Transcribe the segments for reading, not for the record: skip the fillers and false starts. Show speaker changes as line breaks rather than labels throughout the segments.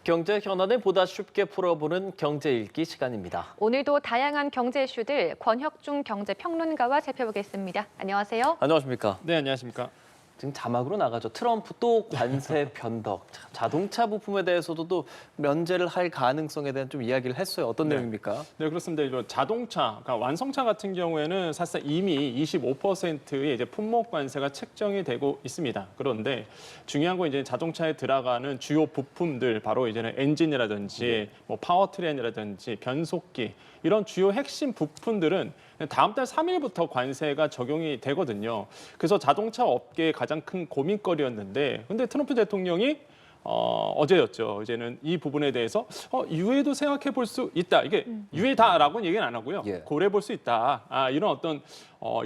경제 현안을 보다 쉽게 풀어보는 경제 읽기 시간입니다.
오늘도 다양한 경제 이슈들 권혁중 경제평론가와 살펴보겠습니다. 안녕하세요.
안녕하십니까?
네, 안녕하십니까.
지금 자막으로 나가죠. 트럼프 또 관세 변덕. 자동차 부품에 대해서도 또 면제를 할 가능성에 대한 좀 이야기를 했어요. 어떤 내용입니까?
네, 그렇습니다. 이거 자동차, 그러니까 완성차 같은 경우에는 사실상 이미 25%의 이제 품목 관세가 책정이 되고 있습니다. 그런데 중요한 건 이제 자동차에 들어가는 주요 부품들, 바로 이제는 엔진이라든지 뭐 파워트레인이라든지 변속기 이런 주요 핵심 부품들은 다음 달 3일부터 관세가 적용이 되거든요. 그래서 자동차 업계의 가장 큰 고민거리였는데, 근데 트럼프 대통령이 어제였죠. 이제는 이 부분에 대해서 유예도 생각해 볼 수 있다. 이게 유예다라고는 얘기는 안 하고요.
예.
고려해 볼 수 있다. 이런 어떤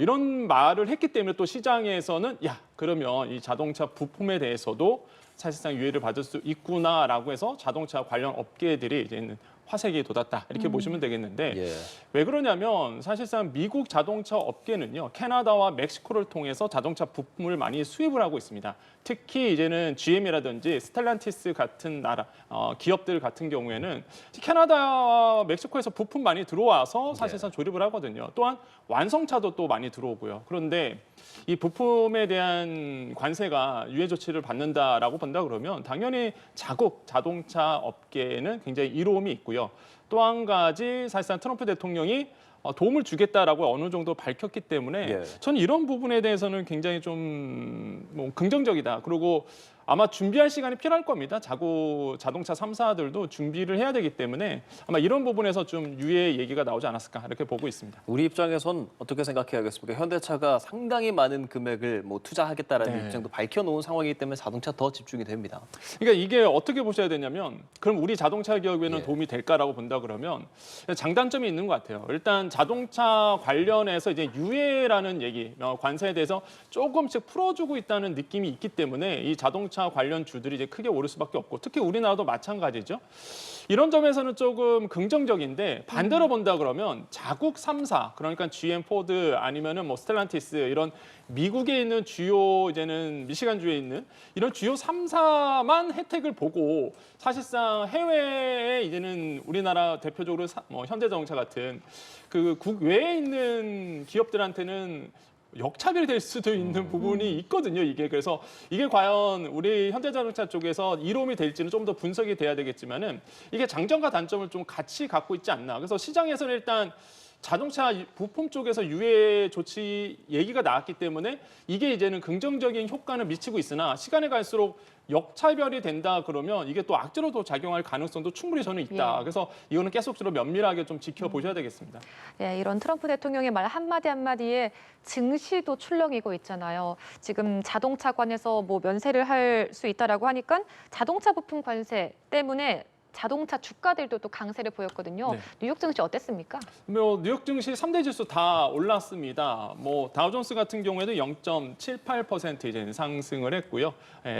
이런 말을 했기 때문에 또 시장에서는 그러면 이 자동차 부품에 대해서도 사실상 유예를 받을 수 있구나라고 해서 자동차 관련 업계들이 이제는 화색이 돋았다 이렇게 보시면 되겠는데
예.
왜 그러냐면 사실상 미국 자동차 업계는요 캐나다와 멕시코를 통해서 자동차 부품을 많이 수입을 하고 있습니다. 특히 이제는 GM이라든지 스텔란티스 같은 나라 기업들 같은 경우에는 캐나다와 멕시코에서 부품 많이 들어와서 사실상 조립을 하거든요. 또한 완성차도 또 많이 들어오고요. 그런데 이 부품에 대한 관세가 유예 조치를 받는다라고 본다 그러면 당연히 자국 자동차 업계에는 굉장히 이로움이 있고요. 또 한 가지 사실상 트럼프 대통령이 도움을 주겠다라고 어느 정도 밝혔기 때문에 저는 이런 부분에 대해서는 굉장히 좀 뭐 긍정적이다. 그리고 아마 준비할 시간이 필요할 겁니다. 자동차 3사들도 준비를 해야 되기 때문에 아마 이런 부분에서 좀 유예 얘기가 나오지 않았을까 이렇게 보고 있습니다.
우리 입장에선 어떻게 생각해야겠습니까? 현대차가 상당히 많은 금액을 투자하겠다라는 입장도 밝혀놓은 상황이기 때문에 자동차 더 집중이 됩니다.
그러니까 이게 어떻게 보셔야 되냐면 그럼 우리 자동차 기업에는 도움이 될까라고 본다 그러면 장단점이 있는 것 같아요. 일단 자동차 관련해서 이제 유예라는 얘기, 관세에 대해서 조금씩 풀어주고 있다는 느낌이 있기 때문에 이 자동차 관련 주들이 이제 크게 오를 수밖에 없고 특히 우리나라도 마찬가지죠. 이런 점에서는 조금 긍정적인데 반대로 본다 그러면 자국 3사 그러니까 GM, 포드 아니면은 뭐 스텔란티스 이런 미국에 있는 주요 이제는 미시간주에 있는 이런 주요 3사만 혜택을 보고 사실상 해외에 이제는 우리나라 대표적으로 현대자동차 같은 그 국외에 있는 기업들한테는 역차별이 될 수도 있는 부분이 있거든요, 이게. 그래서 이게 과연 우리 현대자동차 쪽에서 이로움이 될지는 좀 더 분석이 돼야 되겠지만은 이게 장점과 단점을 좀 같이 갖고 있지 않나. 그래서 시장에서는 일단 자동차 부품 쪽에서 유예 조치 얘기가 나왔기 때문에 이게 이제는 긍정적인 효과는 미치고 있으나 시간이 갈수록 역차별이 된다 그러면 이게 또 악재로도 작용할 가능성도 충분히 저는 있다. 그래서 이거는 계속적으로 면밀하게 좀 지켜보셔야 되겠습니다.
네, 이런 트럼프 대통령의 말 한마디 한마디에 증시도 출렁이고 있잖아요. 지금 자동차관에서 뭐 면세를 할 수 있다라고 하니까 자동차 부품 관세 때문에 자동차 주가들도 또 강세를 보였거든요.
네.
뉴욕 증시 어땠습니까?
뭐 뉴욕 증시 3대 지수 다 올랐습니다. 뭐 다우존스 같은 경우에도 0.78% 이제 상승을 했고요.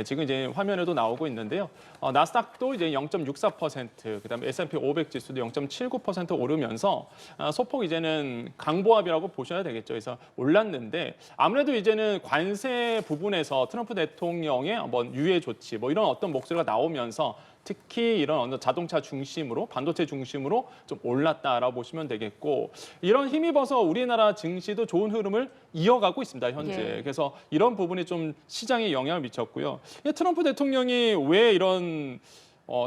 지금 이제 화면에도 나오고 있는데요. 나스닥도 이제 0.64%, 그다음에 S&P 500 지수도 0.79% 오르면서 소폭 이제는 강보합이라고 보셔야 되겠죠. 그래서 올랐는데 아무래도 이제는 관세 부분에서 트럼프 대통령의 유예 조치 뭐 이런 어떤 목소리가 나오면서 특히 이런 어느 자동차 중심으로 반도체 중심으로 좀 올랐다라고 보시면 되겠고 이런 힘입어서 우리나라 증시도 좋은 흐름을 이어가고 있습니다 현재. 그래서 이런 부분이 좀 시장에 영향을 미쳤고요. 트럼프 대통령이 왜 이런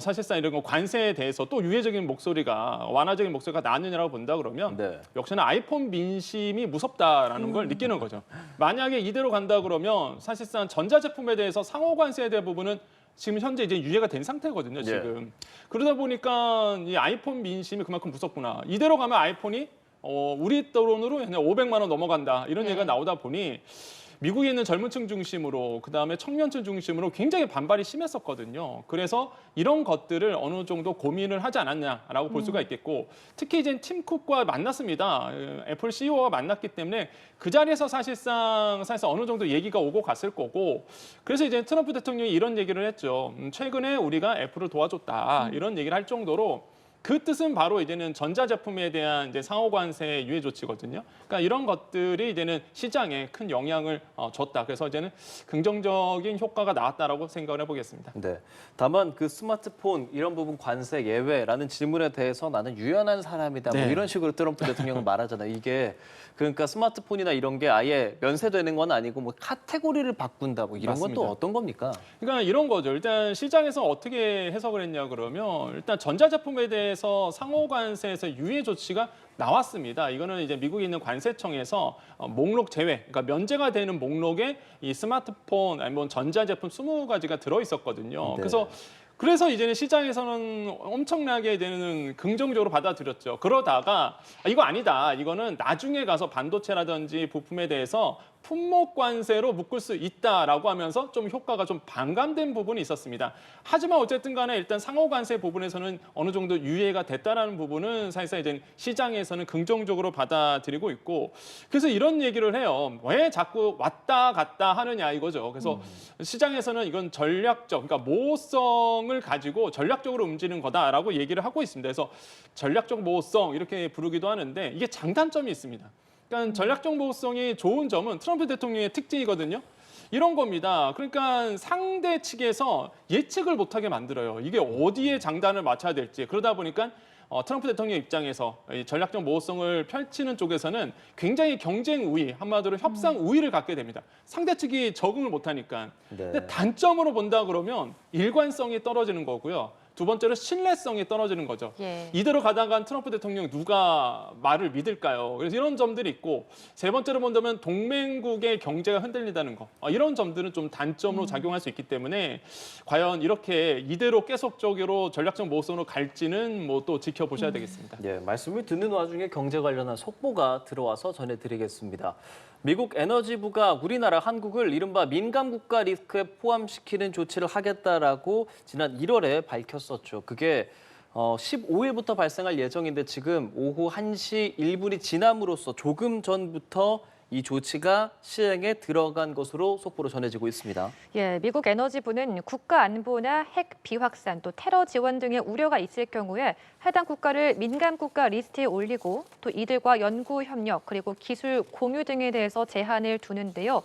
사실상 이런 관세에 대해서 또 유예적인 목소리가 완화적인 목소리가 나느냐라고 본다 그러면 역시나 아이폰 민심이 무섭다라는 걸 느끼는 거죠. 만약에 이대로 간다 그러면 사실상 전자제품에 대해서 상호 관세에 대한 부분은 지금 현재 이제 유예가 된 상태거든요, 지금. 그러다 보니까 이 아이폰 민심이 그만큼 무섭구나. 이대로 가면 아이폰이 우리 돈으로 그냥 500만 원 넘어간다. 이런 얘기가 나오다 보니 미국에 있는 젊은 층 중심으로 그다음에 청년층 중심으로 굉장히 반발이 심했었거든요. 그래서 이런 것들을 어느 정도 고민을 하지 않았냐라고 볼 수가 있겠고 특히 이제 팀 쿡과 만났습니다. 애플 CEO가 만났기 때문에 그 자리에서 사실상 어느 정도 얘기가 오고 갔을 거고 그래서 이제 트럼프 대통령이 이런 얘기를 했죠. 최근에 우리가 애플을 도와줬다. 이런 얘기를 할 정도로 그 뜻은 바로 이제는 전자제품에 대한 이제 상호관세 유예 조치거든요. 그러니까 이런 것들이 이제는 시장에 큰 영향을 줬다. 그래서 이제는 긍정적인 효과가 나왔다라고 생각을 해보겠습니다.
네. 다만 그 스마트폰 이런 부분 관세 예외라는 질문에 대해서 나는 유연한 사람이다. 뭐
네.
이런 식으로 트럼프 대통령은 말하잖아요. 이게 그러니까 스마트폰이나 이런 게 아예 면세되는 건 아니고 뭐 카테고리를 바꾼다. 뭐 이런 건 또
맞습니다.
어떤 겁니까?
그러니까 이런 거죠. 일단 시장에서 어떻게 해석을 했냐 그러면 일단 전자제품에 대해서 상호관세에서 유예 조치가 나왔습니다. 이거는 이제 미국에 있는 관세청에서 목록 제외, 그러니까 면제가 되는 목록에 이 스마트폰 아니면 전자제품 20가지가 들어 있었거든요.
네.
그래서 이제는 시장에서는 엄청나게 되는 긍정적으로 받아들였죠. 그러다가 이거 아니다. 이거는 나중에 가서 반도체라든지 부품에 대해서 품목 관세로 묶을 수 있다라고 하면서 좀 효과가 좀 반감된 부분이 있었습니다. 하지만 어쨌든 간에 일단 상호 관세 부분에서는 어느 정도 유예가 됐다라는 부분은 사실상 이제 시장에서는 긍정적으로 받아들이고 있고 그래서 이런 얘기를 해요. 왜 자꾸 왔다 갔다 하느냐 이거죠. 그래서 시장에서는 이건 전략적, 그러니까 모호성을 가지고 전략적으로 움직이는 거다라고 얘기를 하고 있습니다. 그래서 전략적 모호성 이렇게 부르기도 하는데 이게 장단점이 있습니다. 그러니까 전략적 모호성이 좋은 점은 트럼프 대통령의 특징이거든요. 이런 겁니다. 그러니까 상대 측에서 예측을 못하게 만들어요. 이게 어디에 장단을 맞춰야 될지. 그러다 보니까 트럼프 대통령 입장에서 이 전략적 모호성을 펼치는 쪽에서는 굉장히 경쟁 우위, 한마디로 협상 우위를 갖게 됩니다. 상대 측이 적응을 못하니까.
네.
근데 단점으로 본다 그러면 일관성이 떨어지는 거고요. 두 번째로 신뢰성이 떨어지는 거죠.
예.
이대로 가다간 트럼프 대통령 누가 말을 믿을까요? 그래서 이런 점들이 있고 세 번째로 본다면 동맹국의 경제가 흔들린다는 거. 이런 점들은 좀 단점으로 작용할 수 있기 때문에 과연 이렇게 이대로 계속적으로 전략적 모호성으로 갈지는 뭐 또 지켜보셔야 되겠습니다.
예, 말씀을 듣는 와중에 경제 관련한 속보가 들어와서 전해드리겠습니다. 미국 에너지부가 우리나라 한국을 이른바 민감 국가 리스크에 포함시키는 조치를 하겠다라고 지난 1월에 밝혔었죠. 그게 15일부터 발생할 예정인데 지금 오후 1시 1분이 지남으로써 조금 전부터 이 조치가 시행에 들어간 것으로 속보로 전해지고 있습니다.
예, 미국 에너지부는 국가 안보나 핵 비확산 또 테러 지원 등의 우려가 있을 경우에 해당 국가를 민감 국가 리스트에 올리고 또 이들과 연구 협력 그리고 기술 공유 등에 대해서 제한을 두는데요.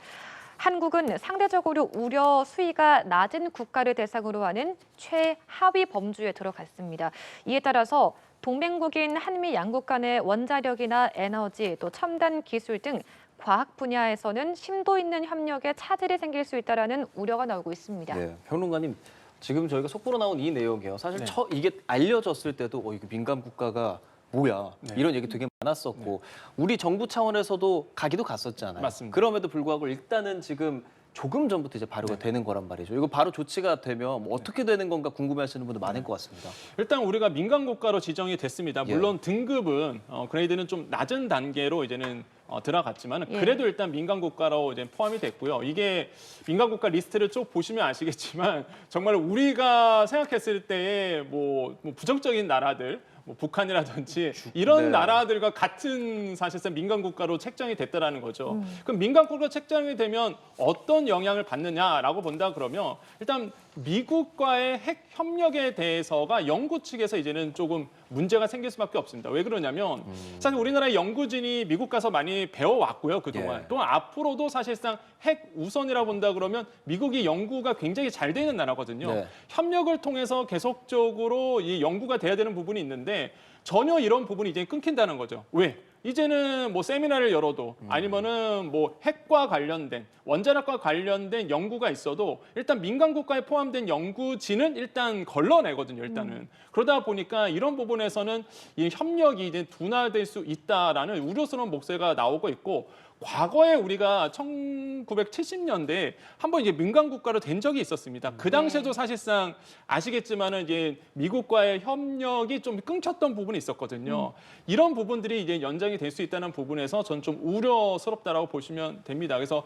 한국은 상대적으로 우려 수위가 낮은 국가를 대상으로 하는 최하위 범주에 들어갔습니다. 이에 따라서 동맹국인 한미 양국 간의 원자력이나 에너지 또 첨단 기술 등 과학 분야에서는 심도 있는 협력에 차질이 생길 수 있다는 우려가 나오고 있습니다.
네, 평론가님, 지금 저희가 속보로 나온 이 내용이요. 사실
네.
이게 알려졌을 때도 이거 민감 국가가 뭐야
네.
이런 얘기 되게 많았었고 우리 정부 차원에서도 가기도 갔었잖아요.
맞습니다.
그럼에도 불구하고 일단은 지금 조금 전부터 이제 발효가 되는 거란 말이죠. 이거 바로 조치가 되면 뭐 어떻게 되는 건가 궁금해하시는 분들 많을 것 같습니다.
일단 우리가 민간 국가로 지정이 됐습니다.
예.
물론 등급은 그레이드는 좀 낮은 단계로 이제는 들어갔지만
예.
그래도 일단 민간 국가로 이제 포함이 됐고요. 이게 민간 국가 리스트를 쭉 보시면 아시겠지만 정말 우리가 생각했을 때의 뭐 부정적인 나라들 뭐 북한이라든지 이런
네.
나라들과 같은 사실상 민간 국가로 책정이 됐다라는 거죠. 그럼 민간 국가로 책정이 되면 어떤 영향을 받느냐라고 본다 그러면 일단 미국과의 핵 협력에 대해서가 연구 측에서 이제는 조금 문제가 생길 수밖에 없습니다. 왜 그러냐면 사실 우리나라의 연구진이 미국 가서 많이 배워왔고요, 그동안.
예.
또 앞으로도 사실상 핵 우선이라 본다 그러면 미국이 연구가 굉장히 잘 되는 나라거든요.
네.
협력을 통해서 계속적으로 이 연구가 돼야 되는 부분이 있는데 전혀 이런 부분이 이제 끊긴다는 거죠. 왜? 이제는 뭐 세미나를 열어도 아니면은 뭐 핵과 관련된 원자력과 관련된 연구가 있어도 일단 민간 국가에 포함된 연구진은 일단 걸러내거든요. 일단은 그러다 보니까 이런 부분에서는 이 협력이 이제 둔화될 수 있다라는 우려스러운 목소리가 나오고 있고. 과거에 우리가 1970년대에 한번 이제 민간 국가로 된 적이 있었습니다. 그 당시에도 사실상 아시겠지만은 이제 미국과의 협력이 좀 끊겼던 부분이 있었거든요. 이런 부분들이 이제 연장이 될 수 있다는 부분에서 전 좀 우려스럽다라고 보시면 됩니다. 그래서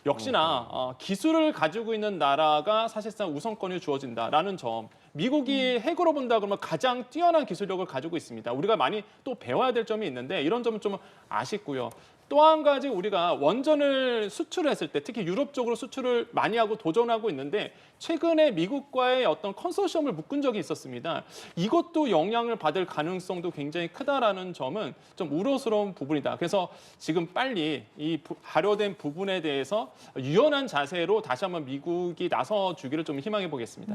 역시나 기술을 가지고 있는 나라가 사실상 우선권이 주어진다라는 점. 미국이 핵으로 본다 그러면 가장 뛰어난 기술력을 가지고 있습니다. 우리가 많이 또 배워야 될 점이 있는데 이런 점은 좀 아쉽고요. 또 한 가지 우리가 원전을 수출했을 때 특히 유럽 쪽으로 수출을 많이 하고 도전하고 있는데 최근에 미국과의 어떤 컨소시엄을 묶은 적이 있었습니다. 이것도 영향을 받을 가능성도 굉장히 크다라는 점은 좀 우려스러운 부분이다. 그래서 지금 빨리 이 발효된 부분에 대해서 유연한 자세로 다시 한번 미국이 나서 주기를 좀 희망해 보겠습니다.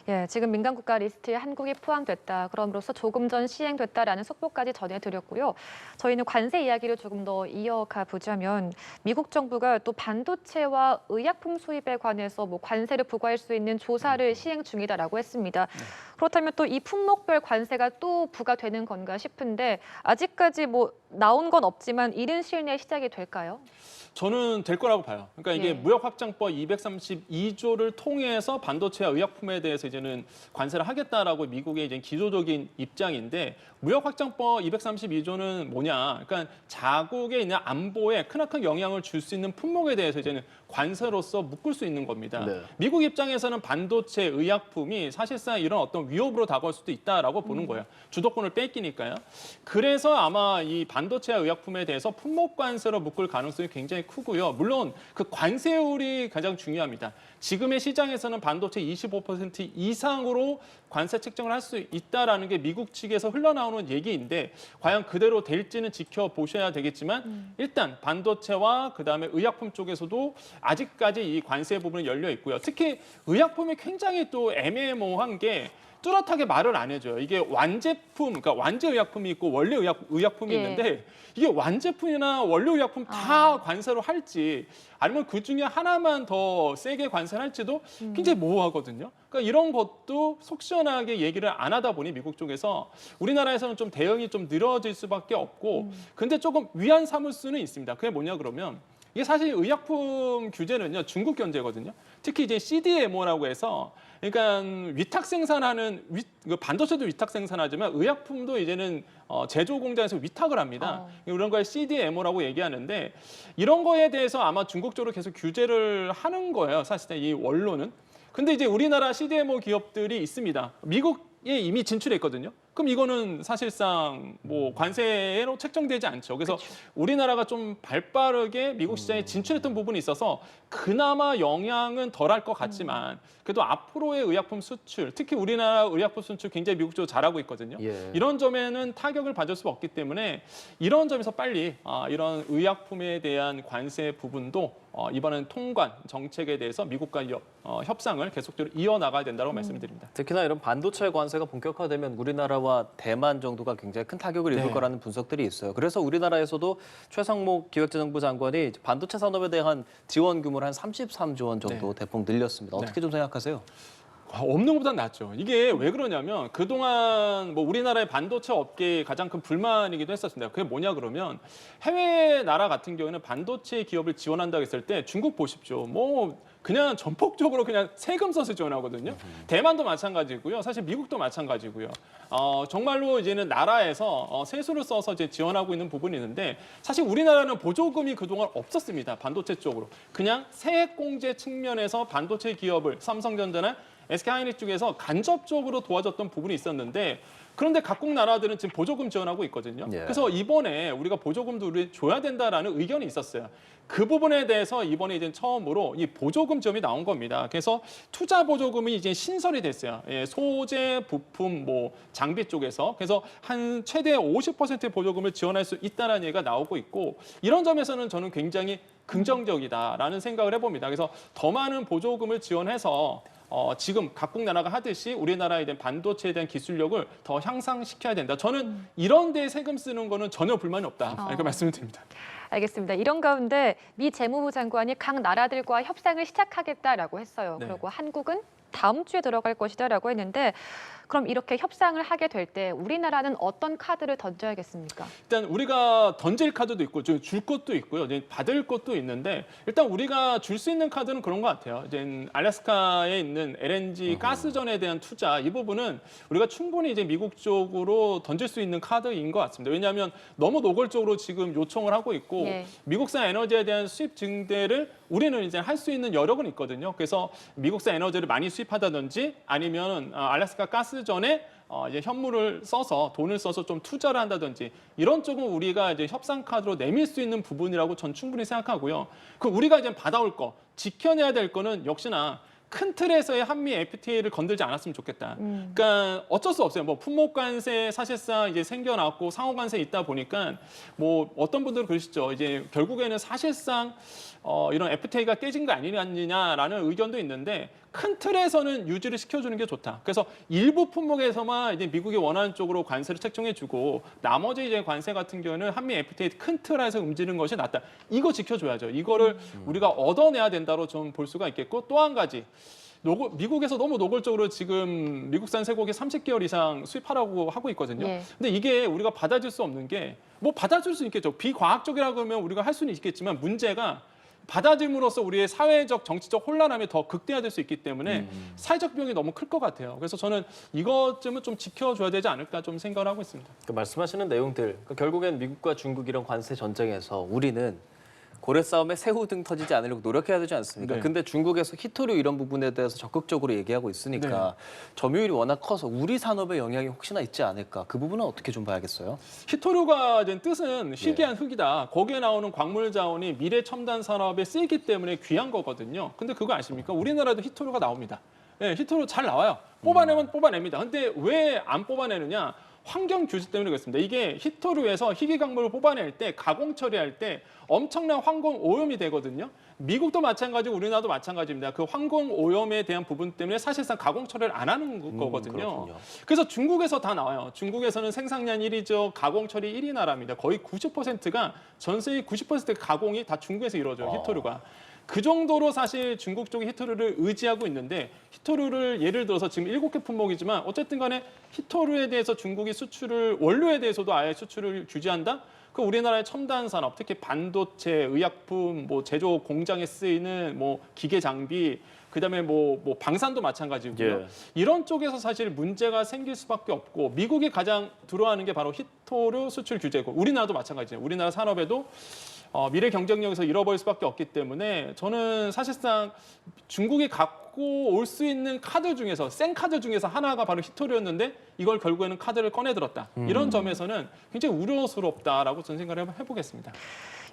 예, 지금 민간 국가 리스트에 한국이 포함됐다. 그럼으로써 조금 전 시행됐다라는 속보까지 전해드렸고요. 저희는 관세 이야기를 조금 더 이어가 보자면 미국 정부가 또 반도체와 의약품 수입에 관해서 뭐 관세를 부과할 수 있는 조사를 시행 중이다라고 했습니다. 그렇다면 또 이 품목별 관세가 또 부과되는 건가 싶은데 아직까지 뭐 나온 건 없지만 이른 시일 내에 시작이 될까요?
저는 될 거라고 봐요. 그러니까 이게
예.
무역확장법 232조를 통해서 반도체와 의약품에 대해서 이제는 관세를 하겠다라고 미국의 이제 기조적인 입장인데 무역확장법 232조는 뭐냐? 그러니까 자국에 있는 안보에 크나큰 영향을 줄 수 있는 품목에 대해서 이제는 관세로서 묶을 수 있는 겁니다.
네.
미국 입장에서는 반도체, 의약품이 사실상 이런 어떤 위협으로 다가올 수도 있다라고 보는 거예요. 주도권을 뺏기니까요. 그래서 아마 이 반도체와 의약품에 대해서 품목 관세로 묶을 가능성이 굉장히 크고요. 물론 그 관세율이 가장 중요합니다. 지금의 시장에서는 반도체 25% 이상으로 관세 책정을 할 수 있다라는 게 미국 측에서 흘러나오는 얘기인데 과연 그대로 될지는 지켜보셔야 되겠지만 일단 반도체와 그다음에 의약품 쪽에서도 아직까지 이 관세 부분이 열려 있고요. 특히 의약품이 굉장히 또 애매모호한 게 뚜렷하게 말을 안 해줘요. 이게 완제품, 그러니까 완제 의약품이 있고 원래 의약품이
예.
있는데 이게 완제품이나 원료 의약품 다 관세로 할지 아니면 그 중에 하나만 더 세게 관세를 할지도 굉장히 모호하거든요. 그러니까 이런 것도 속 시원하게 얘기를 안 하다 보니 미국 쪽에서 우리나라에서는 좀 대응이 좀 늘어질 수밖에 없고 근데 조금 위안 삼을 수는 있습니다. 그게 뭐냐 그러면 이게 사실 의약품 규제는요 중국 견제거든요. 특히 이제 CDMO라고 해서 그러니까 위탁 생산하는 반도체도 위탁 생산하지만 의약품도 이제는 제조 공장에서 위탁을 합니다. 이런 거에 CDMO라고 얘기하는데 이런 거에 대해서 아마 중국 쪽으로 계속 규제를 하는 거예요. 사실은 이 원로는. 근데 이제 우리나라 CDMO 기업들이 있습니다. 미국에 이미 진출했거든요. 그럼 이거는 사실상 뭐 관세로 책정되지 않죠. 그래서 우리나라가 좀 발빠르게 미국 시장에 진출했던 부분이 있어서 그나마 영향은 덜할 것 같지만 그래도 앞으로의 의약품 수출, 특히 우리나라 의약품 수출 굉장히 미국 쪽으로 잘하고 있거든요.
예.
이런 점에는 타격을 받을 수가 없기 때문에 이런 점에서 빨리 이런 의약품에 대한 관세 부분도 이번엔 통관 정책에 대해서 미국과 협상을 계속적으로 이어나가야 된다고 말씀드립니다.
특히나 이런 반도체 관세가 본격화되면 우리나라와 대만 정도가 굉장히 큰 타격을 입을
네.
거라는 분석들이 있어요. 그래서 우리나라에서도 최상목 기획재정부 장관이 반도체 산업에 대한 지원 규모를 한 33조 원 정도 대폭 늘렸습니다. 어떻게 좀 생각하세요?
없는 것보단 낫죠. 이게 왜 그러냐면 그동안 뭐 우리나라의 반도체 업계의 가장 큰 불만이기도 했었습니다. 그게 뭐냐 그러면 해외 나라 같은 경우에는 반도체 기업을 지원한다고 했을 때 중국 보십시오. 뭐 그냥 전폭적으로 그냥 세금 써서 지원하거든요. 대만도 마찬가지고요. 사실 미국도 마찬가지고요. 정말로 이제는 나라에서 세수를 써서 이제 지원하고 있는 부분이 있는데 사실 우리나라는 보조금이 그동안 없었습니다. 반도체 쪽으로. 그냥 세액공제 측면에서 반도체 기업을 삼성전자나 SK하이닉스 쪽에서 간접적으로 도와줬던 부분이 있었는데 그런데 각국 나라들은 지금 보조금 지원하고 있거든요.
예.
그래서 이번에 우리가 보조금도 우리 줘야 된다라는 의견이 있었어요. 그 부분에 대해서 이번에 이제 처음으로 이 보조금 지원이 나온 겁니다. 그래서 투자 보조금이 이제 신설이 됐어요. 예, 소재, 부품, 뭐 장비 쪽에서 그래서 한 최대 50%의 보조금을 지원할 수 있다는 얘기가 나오고 있고 이런 점에서는 저는 굉장히 긍정적이다라는 생각을 해봅니다. 그래서 더 많은 보조금을 지원해서 지금 각국 나라가 하듯이 우리나라에 대한 반도체에 대한 기술력을 더 향상시켜야 된다. 저는 이런 데 세금 쓰는 거는 전혀 불만이 없다. 이렇게 말씀을 드립니다.
알겠습니다. 이런 가운데 미 재무부 장관이 각 나라들과 협상을 시작하겠다라고 했어요.
네.
그리고 한국은 다음 주에 들어갈 것이다라고 했는데 그럼 이렇게 협상을 하게 될 때 우리나라는 어떤 카드를 던져야겠습니까?
일단 우리가 던질 카드도 있고 줄 것도 있고요. 이제 받을 것도 있는데 일단 우리가 줄 수 있는 카드는 그런 것 같아요. 이제 알래스카에 있는 LNG 가스전에 대한 투자 이 부분은 우리가 충분히 이제 미국 쪽으로 던질 수 있는 카드인 것 같습니다. 왜냐하면 너무 노골적으로 지금 요청을 하고 있고
예.
미국산 에너지에 대한 수입 증대를 우리는 이제 할 수 있는 여력은 있거든요. 그래서 미국산 에너지를 많이 수입하다든지 아니면 알래스카 가스 가스 전에 이제 현물을 써서 돈을 써서 좀 투자를 한다든지 이런 쪽은 우리가 이제 협상 카드로 내밀 수 있는 부분이라고 전 충분히 생각하고요. 그 우리가 이제 받아올 거, 지켜내야 될 거는 역시나 큰 틀에서의 한미 FTA를 건들지 않았으면 좋겠다. 그러니까 어쩔 수 없어요. 뭐 품목 관세 사실상 이제 생겨났고 상호 관세 있다 보니까 뭐 어떤 분들은 그러시죠. 이제 결국에는 사실상 이런 FTA가 깨진 거 아니냐라는 의견도 있는데 큰 틀에서는 유지를 시켜주는 게 좋다. 그래서 일부 품목에서만 이제 미국이 원하는 쪽으로 관세를 책정해주고 나머지 이제 관세 같은 경우는 한미 FTA 큰 틀에서 움직이는 것이 낫다. 이거 지켜줘야죠. 이거를 우리가 얻어내야 된다로 좀 볼 수가 있겠고 또 한 가지. 미국에서 너무 노골적으로 지금 미국산 쇠고기 30개월 이상 수입하라고 하고 있거든요.
예.
근데 이게 우리가 받아줄 수 없는 게 뭐 받아줄 수 있겠죠. 비과학적이라고 하면 우리가 할 수는 있겠지만 문제가 받아들임으로써 우리의 사회적, 정치적 혼란함이 더 극대화될 수 있기 때문에 사회적 비용이 너무 클 것 같아요. 그래서 저는 이것쯤은 좀 지켜줘야 되지 않을까 좀 생각을 하고 있습니다.
그 말씀하시는 내용들, 그러니까 결국엔 미국과 중국 이런 관세 전쟁에서 우리는 고래 싸움에 새우 등 터지지 않으려고 노력해야 되지 않습니까?
네.
근데 중국에서 히토류 이런 부분에 대해서 적극적으로 얘기하고 있으니까 점유율이 워낙 커서 우리 산업에 영향이 혹시나 있지 않을까? 그 부분은 어떻게 좀 봐야겠어요?
히토류가 된 뜻은 희귀한 흙이다. 거기에 나오는 광물 자원이 미래 첨단 산업에 쓰이기 때문에 귀한 거거든요. 근데 그거 아십니까? 우리나라도 히토류가 나옵니다. 네, 히토류 잘 나와요. 뽑아내면 뽑아냅니다. 근데 왜 안 뽑아내느냐? 환경 규제 때문에 그렇습니다. 이게 히토류에서 희귀 광물을 뽑아낼 때 가공 처리할 때 엄청난 환경 오염이 되거든요. 미국도 마찬가지고 우리나라도 마찬가지입니다. 그 환경 오염에 대한 부분 때문에 사실상 가공 처리를 안 하는 거거든요.
그렇군요.
그래서 중국에서 다 나와요. 중국에서는 생산량 1위죠. 가공 처리 1위 나라입니다. 거의 90%가 전 세계 90%가 가공이 다 중국에서 이루어져요. 히토류가. 그 정도로 사실 중국 쪽이 히토류를 의지하고 있는데 히토류를 예를 들어서 지금 7개 품목이지만 어쨌든 간에 히토류에 대해서 중국이 수출을 원료에 대해서도 아예 수출을 규제한다? 그 우리나라의 첨단 산업, 특히 반도체, 의약품, 뭐 제조 공장에 쓰이는 뭐 기계 장비, 그다음에 뭐 방산도 마찬가지고요.
예.
이런 쪽에서 사실 문제가 생길 수밖에 없고 미국이 가장 들어하는 게 바로 히토류 수출 규제고 우리나라도 마찬가지예요. 우리나라 산업에도 미래 경쟁력에서 잃어버릴 수밖에 없기 때문에 저는 사실상 중국이 갖고 올 수 있는 카드 중에서 생 카드 중에서 하나가 바로 히토류였는데 이걸 결국에는 카드를 꺼내들었다. 이런 점에서는 굉장히 우려스럽다라고 저는 생각을 해보겠습니다.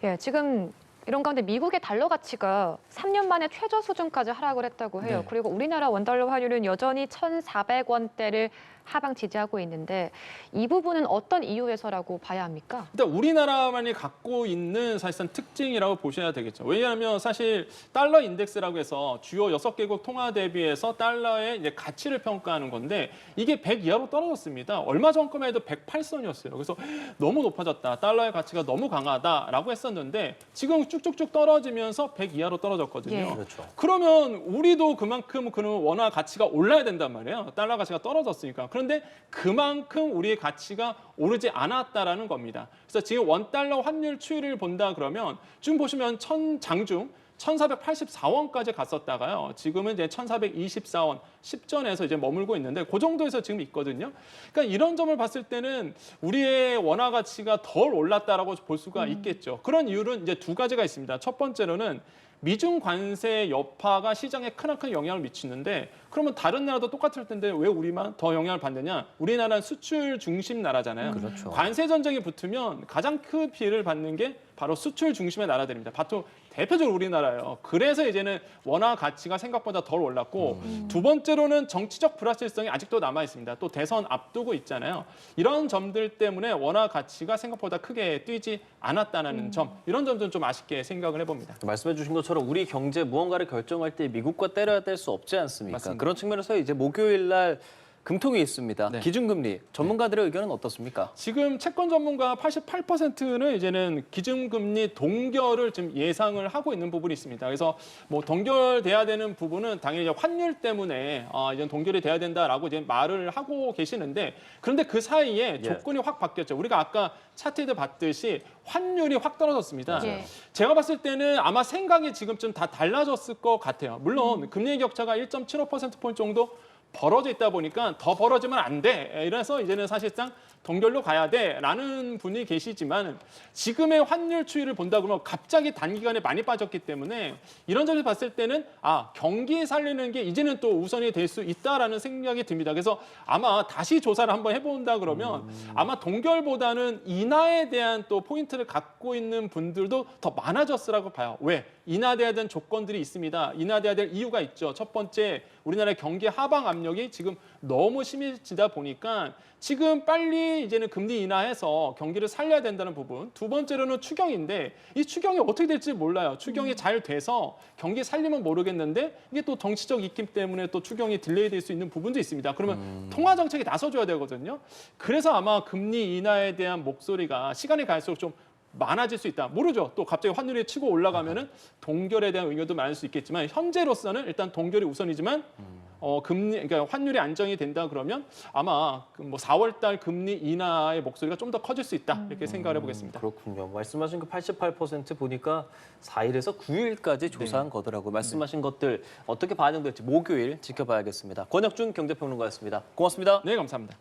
예, 지금 이런 가운데 미국의 달러 가치가 3년 만에 최저 수준까지 하락을 했다고 해요.
네.
그리고 우리나라 원달러 환율은 여전히 1,400원대를 하방 지지하고 있는데 이 부분은 어떤 이유에서라고 봐야 합니까?
일단 우리나라만이 갖고 있는 사실상 특징이라고 보셔야 되겠죠. 왜냐하면 사실 달러 인덱스라고 해서 주요 6개국 통화 대비해서 달러의 이제 가치를 평가하는 건데 이게 100 이하로 떨어졌습니다. 얼마 전까지만 해도 108선이었어요. 그래서 너무 높아졌다. 달러의 가치가 너무 강하다라고 했었는데 지금 쭉쭉쭉 떨어지면서 100 이하로 떨어졌거든요.
예.
그렇죠.
그러면 우리도 그만큼 그런 원화 가치가 올라야 된단 말이에요. 달러 가치가 떨어졌으니까. 그런데 그만큼 우리의 가치가 오르지 않았다라는 겁니다. 그래서 지금 원달러 환율 추이를 본다 그러면 지금 보시면 장중 1,484원까지 갔었다가요. 지금은 이제 1,424원 10전에서 이제 머물고 있는데 그 정도에서 지금 있거든요. 그러니까 이런 점을 봤을 때는 우리의 원화 가치가 덜 올랐다라고 볼 수가 있겠죠. 그런 이유는 이제 두 가지가 있습니다. 첫 번째로는 미중 관세 여파가 시장에 크나큰 영향을 미치는데 그러면 다른 나라도 똑같을 텐데 왜 우리만 더 영향을 받느냐? 우리나라는 수출 중심 나라잖아요.
그렇죠.
관세 전쟁이 붙으면 가장 큰 피해를 받는 게 바로 수출 중심의 나라들입니다. 바로 대표적으로 우리나라예요. 그래서 이제는 원화 가치가 생각보다 덜 올랐고 두 번째로는 정치적 불확실성이 아직도 남아 있습니다. 또 대선 앞두고 있잖아요. 이런 점들 때문에 원화 가치가 생각보다 크게 뛰지 않았다는 점 이런 점들은 좀 아쉽게 생각을 해봅니다.
말씀해 주신 것처럼 우리 경제 무언가를 결정할 때 미국과 때려야 뗄 수 없지 않습니까?
맞습니다.
그런 측면에서 이제 목요일 날 금통이 있습니다.
네.
기준금리 전문가들의 의견은 어떻습니까?
지금 채권 전문가 88%는 이제는 기준금리 동결을 지금 예상을 하고 있는 부분이 있습니다. 그래서 뭐 동결돼야 되는 부분은 당연히 이제 환율 때문에 이제 동결이 돼야 된다라고 이제 말을 하고 계시는데 그런데 그 사이에 조건이 확 바뀌었죠. 우리가 아까 차트에도 봤듯이 환율이 확 떨어졌습니다.
예.
제가 봤을 때는 아마 생각이 지금쯤 다 달라졌을 것 같아요. 물론 금리 격차가 1.75%포인트 정도 벌어져 있다 보니까 더 벌어지면 안 돼. 이래서 이제는 사실상 동결로 가야 돼라는 분이 계시지만 지금의 환율 추이를 본다 그러면 갑자기 단기간에 많이 빠졌기 때문에 이런 점에서 봤을 때는 경기 살리는 게 이제는 또 우선이 될 수 있다라는 생각이 듭니다. 그래서 아마 다시 조사를 한번 해본다 그러면 아마 동결보다는 인하에 대한 또 포인트를 갖고 있는 분들도 더 많아졌으라고 봐요. 왜? 인하돼야 되는 조건들이 있습니다. 인하돼야 될 이유가 있죠. 첫 번째, 우리나라의 경기 하방 압력이 지금 너무 심해지다 보니까 지금 빨리 이제는 금리 인하해서 경기를 살려야 된다는 부분. 두 번째로는 추경인데 이 추경이 어떻게 될지 몰라요. 추경이 잘 돼서 경기 살리면 모르겠는데 이게 또 정치적 입김 때문에 또 추경이 딜레이 될 수 있는 부분도 있습니다. 그러면 통화 정책이 나서줘야 되거든요. 그래서 아마 금리 인하에 대한 목소리가 시간이 갈수록 좀 많아질 수 있다. 모르죠. 또 갑자기 환율이 치고 올라가면은 동결에 대한 의견도 많을 수 있겠지만 현재로서는 일단 동결이 우선이지만 그러니까 환율이 안정이 된다 그러면 아마 뭐 4월달 금리 인하의 목소리가 좀 더 커질 수 있다. 이렇게 생각을 해보겠습니다.
그렇군요. 말씀하신 그 88% 보니까 4일에서 9일까지 조사한 거더라고요. 말씀하신 것들 어떻게 반영될지 목요일 지켜봐야겠습니다. 권혁준 경제평론가였습니다. 고맙습니다.
네, 감사합니다.